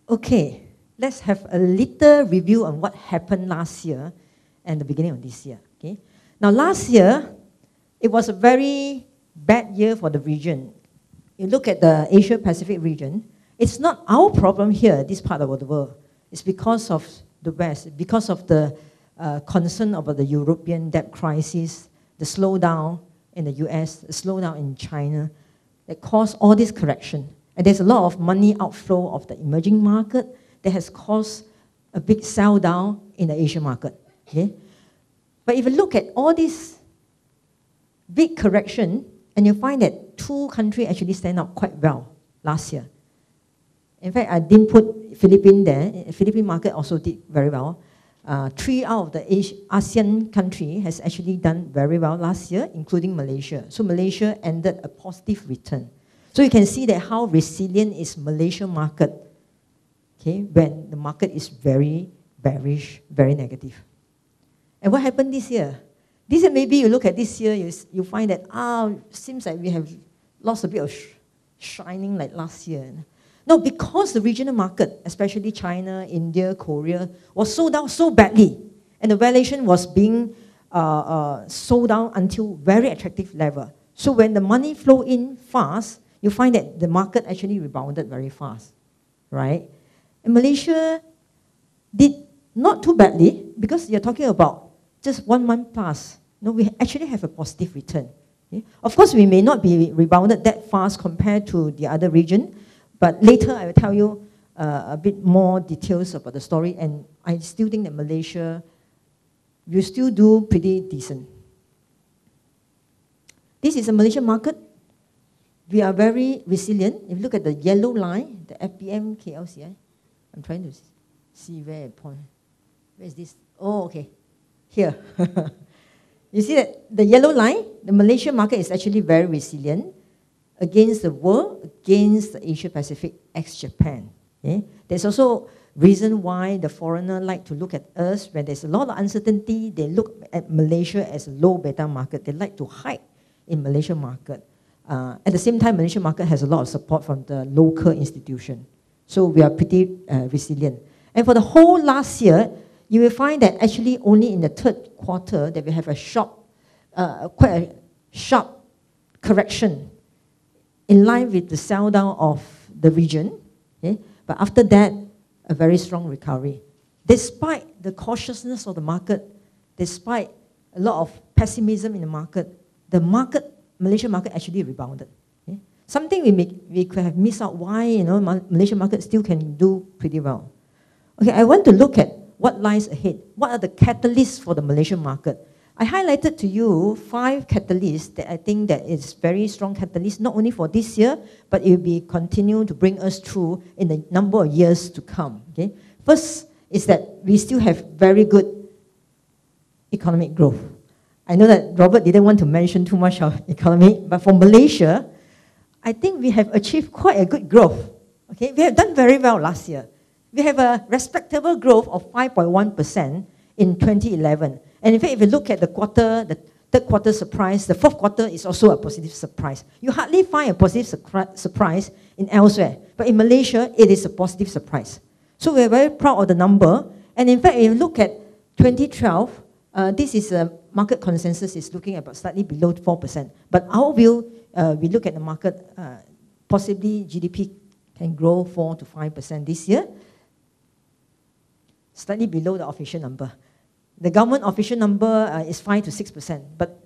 Okay, let's have a little review on what happened last year and the beginning of this year. Okay, now last year, it was a very bad year for the region. You look at the Asia-Pacific region, it's not our problem here, this part of the world. It's because of the West, because of the concern about the European debt crisis, the slowdown in the US, the slowdown in China, that caused all this correction. And there's a lot of money outflow of the emerging market that has caused a big sell down in the Asian market. Okay? But if you look at all this big correction, and you find that two countries actually stand out quite well last year. In fact, I didn't put Philippines there. The Philippine market also did very well. 3 out of the ASEAN countries has actually done very well last year, including Malaysia. So Malaysia ended a positive return. So you can see that how resilient is Malaysian market, okay, when the market is very bearish, very negative. And what happened this year? This year, maybe you look at this year, you find that, seems like we have lost a bit of shining like last year. No, because the regional market, especially China, India, Korea, was sold down so badly, and the valuation was being sold down until very attractive level. So when the money flow in fast, you find that the market actually rebounded very fast, right? And Malaysia did not too badly, because you're talking about just 1 month plus. No, we actually have a positive return. Okay? Of course, we may not be rebounded that fast compared to the other region, but later I will tell you a bit more details about the story, and I still think that Malaysia will still do pretty decent. This is a Malaysian market. We are very resilient. If you look at the yellow line, the FPM KLCI, I'm trying to see where it point. Where is this? Oh, okay. Here. You see that the yellow line, the Malaysian market is actually very resilient against the world, against the Asia-Pacific, ex-Japan. Okay? There's also reason why the foreigner like to look at us when there's a lot of uncertainty. They look at Malaysia as a low beta market. They like to hide in Malaysian market. At the same time, Malaysian market has a lot of support from the local institution. So we are pretty resilient. And for the whole last year, you will find that actually only in the third quarter that we have quite a sharp correction in line with the sell down of the region. Okay? But after that, a very strong recovery. Despite the cautiousness of the market, despite a lot of pessimism in the market, Malaysian market actually rebounded. Okay? Something we could have missed out why Malaysian market still can do pretty well. Okay, I want to look at what lies ahead. What are the catalysts for the Malaysian market? I highlighted to you 5 catalysts that I think that is very strong catalysts, not only for this year, but it will be continue to bring us through in the number of years to come. Okay? First is that we still have very good economic growth. I know that Robert didn't want to mention too much of economy, but for Malaysia, I think we have achieved quite a good growth. Okay? We have done very well last year. We have a respectable growth of 5.1% in 2011. And in fact, if you look at the third quarter surprise, the fourth quarter is also a positive surprise. You hardly find a positive surprise in elsewhere. But in Malaysia, it is a positive surprise. So we're very proud of the number. And in fact, if you look at 2012, this is a market consensus is looking about slightly below 4%. But our view, we look at the market, possibly GDP can grow 4 to 5% this year. Slightly below the official number. The government official number is 5 to 6%, but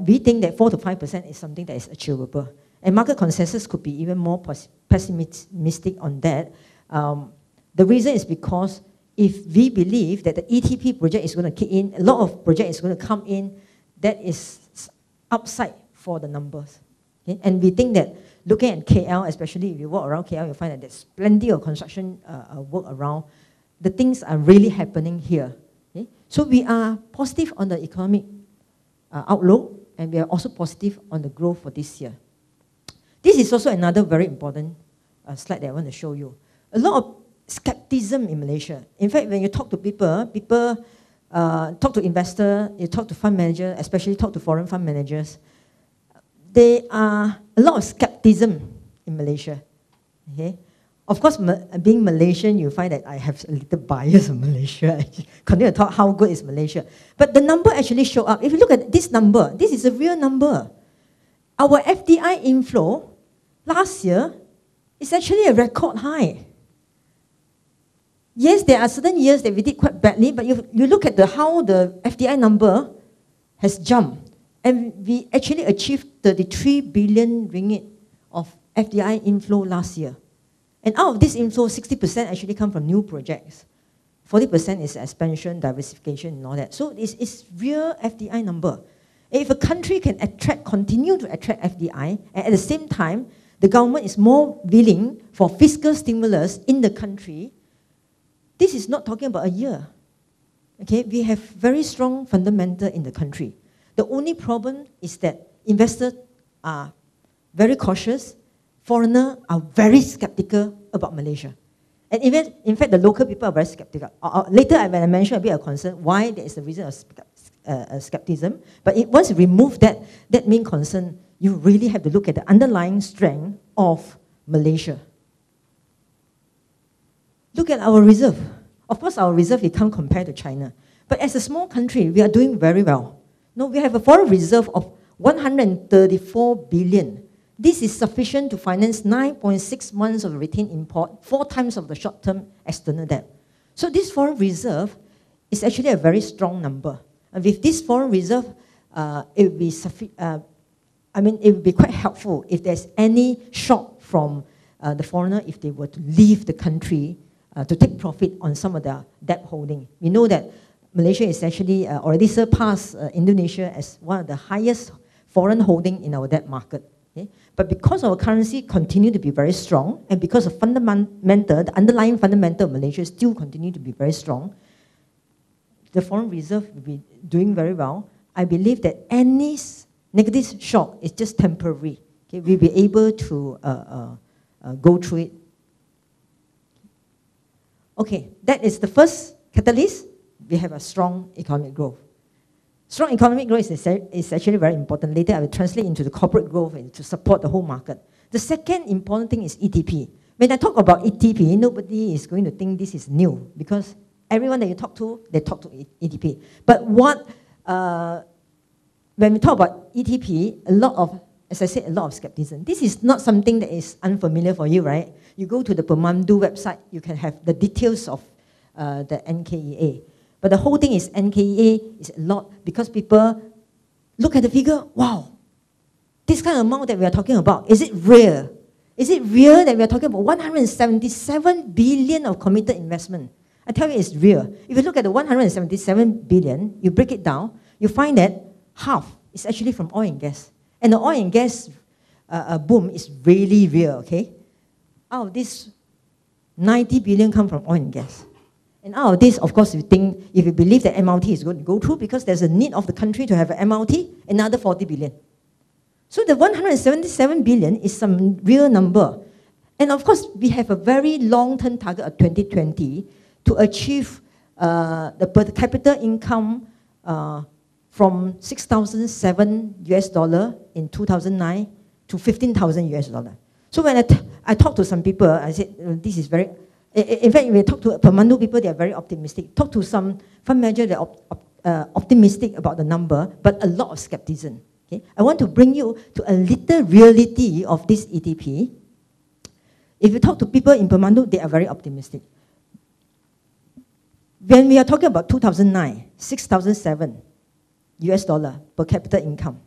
we think that 4 to 5% is something that is achievable. And market consensus could be even more pessimistic on that. The reason is because if we believe that the ETP project is going to kick in, a lot of project is going to come in, that is upside for the numbers. Okay? And we think that looking at KL, especially if you walk around KL, you'll find that there's plenty of construction work around. The things are really happening here. Okay? So we are positive on the economic outlook, and we are also positive on the growth for this year. This is also another very important slide that I want to show you. A lot of skepticism in Malaysia. In fact, when you talk to people talk to investors, you talk to fund managers, especially talk to foreign fund managers, there are a lot of skepticism in Malaysia. Okay? Of course, being Malaysian, you find that I have a little bias on Malaysia. I continue to talk how good is Malaysia. But the number actually show up. If you look at this number, this is a real number. Our FDI inflow last year is actually a record high. Yes, there are certain years that we did quite badly, but you look at how the FDI number has jumped. And we actually achieved 33 billion ringgit of FDI inflow last year. And out of this inflow, 60% actually come from new projects. 40% is expansion, diversification, and all that. So it's real FDI number. If a country can continue to attract FDI, and at the same time, the government is more willing for fiscal stimulus in the country, this is not talking about a year. Okay, we have very strong fundamental in the country. The only problem is that investors are very cautious. Foreigners are very skeptical about Malaysia. And even, in fact, the local people are very skeptical. Later, when I mention a bit of concern, why there is a reason of skepticism. But once you remove that main concern, you really have to look at the underlying strength of Malaysia. Look at our reserve. Of course, our reserve, we can't compare to China. But as a small country, we are doing very well. No, we have a foreign reserve of 134 billion. This is sufficient to finance 9.6 months of retained import, 4 times of the short-term external debt. So this foreign reserve is actually a very strong number. And with this foreign reserve, it would be quite helpful if there's any shock from the foreigner if they were to leave the country to take profit on some of their debt holding. We know that Malaysia is actually already surpassed Indonesia as one of the highest foreign holding in our debt market. Okay? But because our currency continue to be very strong, and because of the underlying fundamental of Malaysia still continue to be very strong, the foreign reserve will be doing very well. I believe that any negative shock is just temporary. Okay? We'll be able to go through it. Okay, that is the first catalyst. We have a strong economic growth. Strong economic growth is actually very important. Later, I will translate into the corporate growth and to support the whole market. The second important thing is ETP. When I talk about ETP, nobody is going to think this is new because everyone that you talk to, they talk to ETP. But when we talk about ETP, as I said, a lot of skepticism. This is not something that is unfamiliar for you, right? You go to the Pemandu website, you can have the details of the NKEA. But the whole thing is NKEA is a lot because people look at the figure, wow, this kind of amount that we are talking about, is it real? Is it real that we are talking about 177 billion of committed investment? I tell you it's real. If you look at the 177 billion, you break it down, you find that half is actually from oil and gas. And the oil and gas boom is really real, okay? Out of this, 90 billion come from oil and gas. And out of this, of course, if you believe that MRT is going to go through because there's a need of the country to have an MRT, another 40 billion. So the 177 billion is some real number. And of course, we have a very long-term target of 2020 to achieve the per capita income from 6,007 US dollar in 2009 to 15,000 US dollar. So when I talk to some people, I said, this is very... In fact, when we talk to Pemandu people, they are very optimistic. Talk to some fund manager, they're optimistic about the number, but a lot of skepticism. Okay? I want to bring you to a little reality of this ETP. If you talk to people in Pemandu, they are very optimistic. When we are talking about 2009, 6,007 US dollar per capita income.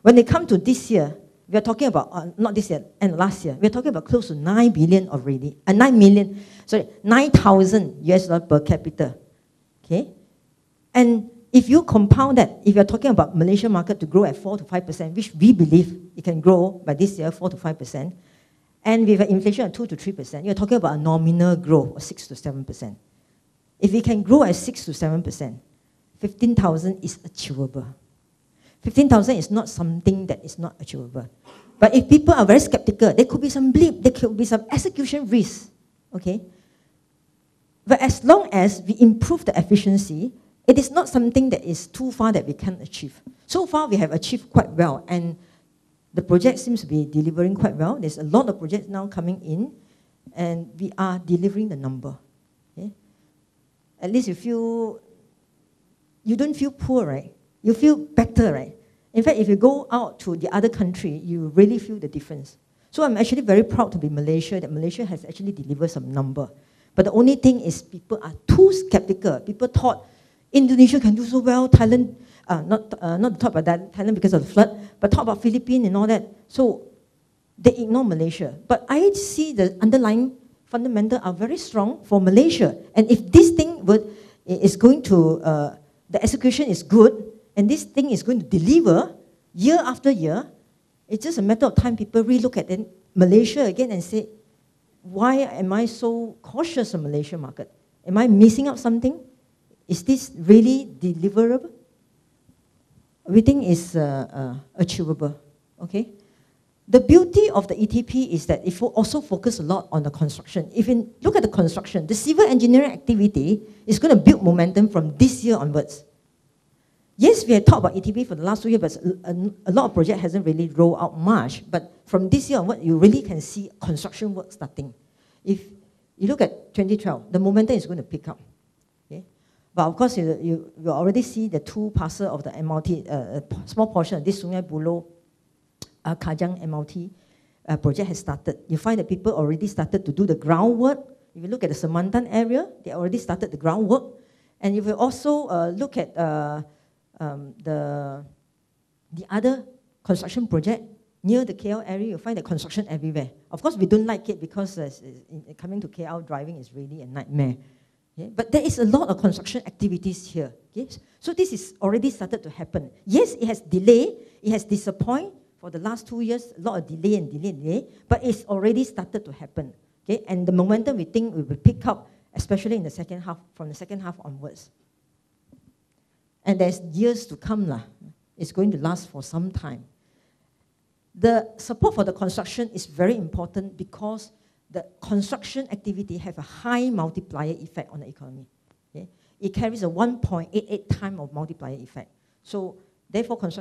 When they come to this year, we are talking about, not this year, and last year, we are talking about close to 9 billion already, 9,000 US dollar per capita. Okay? And if you compound that, if you're talking about Malaysian market to grow at 4 to 5%, which we believe it can grow by this year, 4 to 5%, and with an inflation of 2 to 3%, you're talking about a nominal growth of 6 to 7%. If we can grow at 6 to 7%, 15,000 is achievable. 15,000 is not something that is not achievable. But if people are very skeptical, there could be some blip, there could be some execution risk. Okay? But as long as we improve the efficiency, it is not something that is too far that we can't achieve. So far, we have achieved quite well, and the project seems to be delivering quite well. There's a lot of projects now coming in, and we are delivering the number. Okay? At least you don't feel poor, right? You feel better, right? In fact, if you go out to the other country, you really feel the difference. So I'm actually very proud to be Malaysia, that Malaysia has actually delivered some number. But the only thing is people are too skeptical. People thought Indonesia can do so well, Thailand, not to talk about that, Thailand because of the flood, but talk about Philippines and all that. So they ignore Malaysia. But I see the underlying fundamentals are very strong for Malaysia. And if this thing is going to, the execution is good, and this thing is going to deliver year after year, it's just a matter of time people relook at Malaysia again and say, why am I so cautious of the Malaysian market? Am I missing out something? Is this really deliverable? We think it's achievable, okay? The beauty of the ETP is that it also focuses a lot on the construction. If you look at the construction, the civil engineering activity is going to build momentum from this year onwards. Yes, we have talked about ETP for the last 2 years, but a lot of projects hasn't really rolled out much. But from this year onward, you really can see construction work starting. If you look at 2012, the momentum is going to pick up. Okay? But of course, you already see the 2 parcels of the MRT, small portion of this Sungai Buloh Kajang MRT project has started. You find that people already started to do the groundwork. If you look at the Semantan area, they already started the groundwork. And if you also look at the other construction project near the KL area, you find the construction everywhere. Of course, we don't like it because coming to KL driving is really a nightmare. Okay? But there is a lot of construction activities here. Okay? So this is already started to happen. Yes, it has delayed, it has disappointed for the last 2 years, a lot of delay, but it's already started to happen. Okay? And the momentum we think will pick up, especially in the second half, from the second half onwards. And there's years to come. It's going to last for some time. The support for the construction is very important because the construction activity have a high multiplier effect on the economy. Okay? It carries a 1.88 time of multiplier effect. So therefore, construction